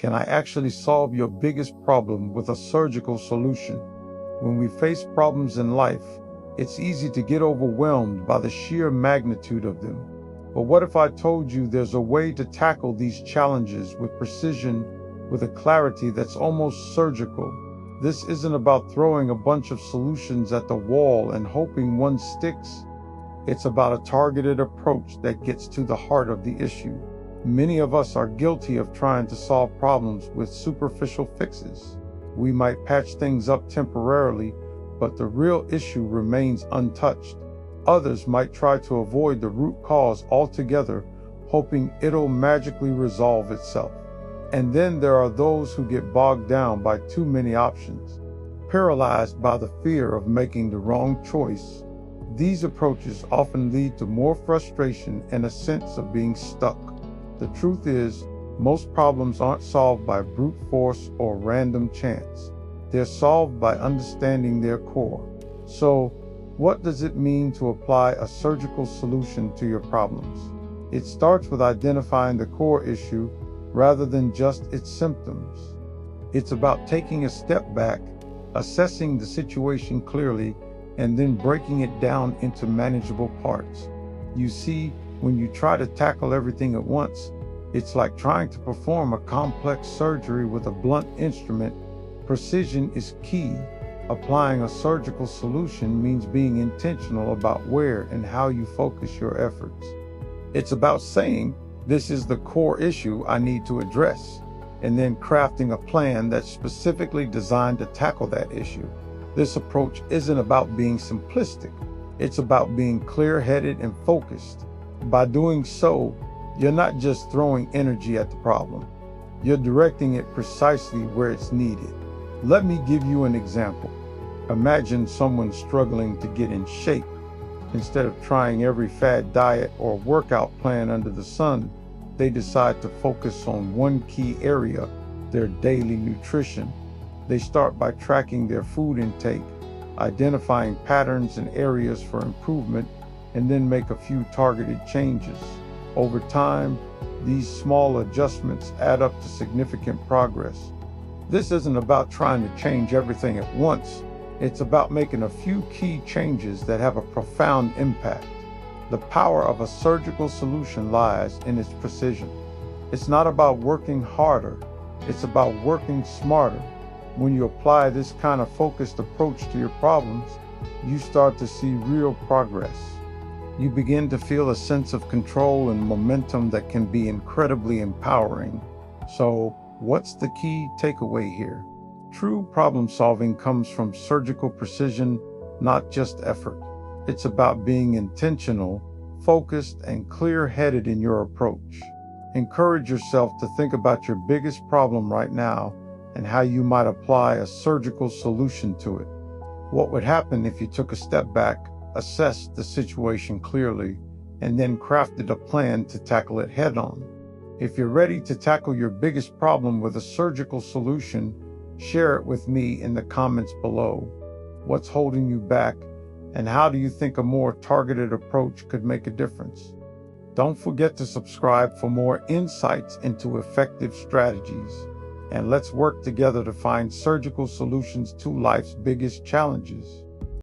Can I actually solve your biggest problem with a surgical solution? When we face problems in life, it's easy to get overwhelmed by the sheer magnitude of them. But what if I told you there's a way to tackle these challenges with precision, with a clarity that's almost surgical? This isn't about throwing a bunch of solutions at the wall and hoping one sticks. It's about a targeted approach that gets to the heart of the issue. Many of us are guilty of trying to solve problems with superficial fixes. We might patch things up temporarily, but the real issue remains untouched. Others might try to avoid the root cause altogether, hoping it'll magically resolve itself. And then there are those who get bogged down by too many options, paralyzed by the fear of making the wrong choice. These approaches often lead to more frustration and a sense of being stuck. The truth is, most problems aren't solved by brute force or random chance. They're solved by understanding their core. So, what does it mean to apply a surgical solution to your problems? It starts with identifying the core issue rather than just its symptoms. It's about taking a step back, assessing the situation clearly, and then breaking it down into manageable parts. You see, when you try to tackle everything at once, it's like trying to perform a complex surgery with a blunt instrument. Precision is key. Applying a surgical solution means being intentional about where and how you focus your efforts. It's about saying, this is the core issue I need to address, and then crafting a plan that's specifically designed to tackle that issue. This approach isn't about being simplistic. It's about being clear-headed and focused. By doing so, you're not just throwing energy at the problem. You're directing it precisely where it's needed. Let me give you an example. Imagine someone struggling to get in shape. Instead of trying every fad diet or workout plan under the sun, they decide to focus on one key area, their daily nutrition. They start by tracking their food intake, identifying patterns and areas for improvement, and then make a few targeted changes. Over time, these small adjustments add up to significant progress. This isn't about trying to change everything at once. It's about making a few key changes that have a profound impact. The power of a surgical solution lies in its precision. It's not about working harder, it's about working smarter. When you apply this kind of focused approach to your problems, you start to see real progress. You begin to feel a sense of control and momentum that can be incredibly empowering. So, what's the key takeaway here? True problem solving comes from surgical precision, not just effort. It's about being intentional, focused, and clear-headed in your approach. Encourage yourself to think about your biggest problem right now and how you might apply a surgical solution to it. What would happen if you took a step back, assessed the situation clearly, and then crafted a plan to tackle it head-on? If you're ready to tackle your biggest problem with a surgical solution, share it with me in the comments below. What's holding you back, and how do you think a more targeted approach could make a difference? Don't forget to subscribe for more insights into effective strategies, and let's work together to find surgical solutions to life's biggest challenges.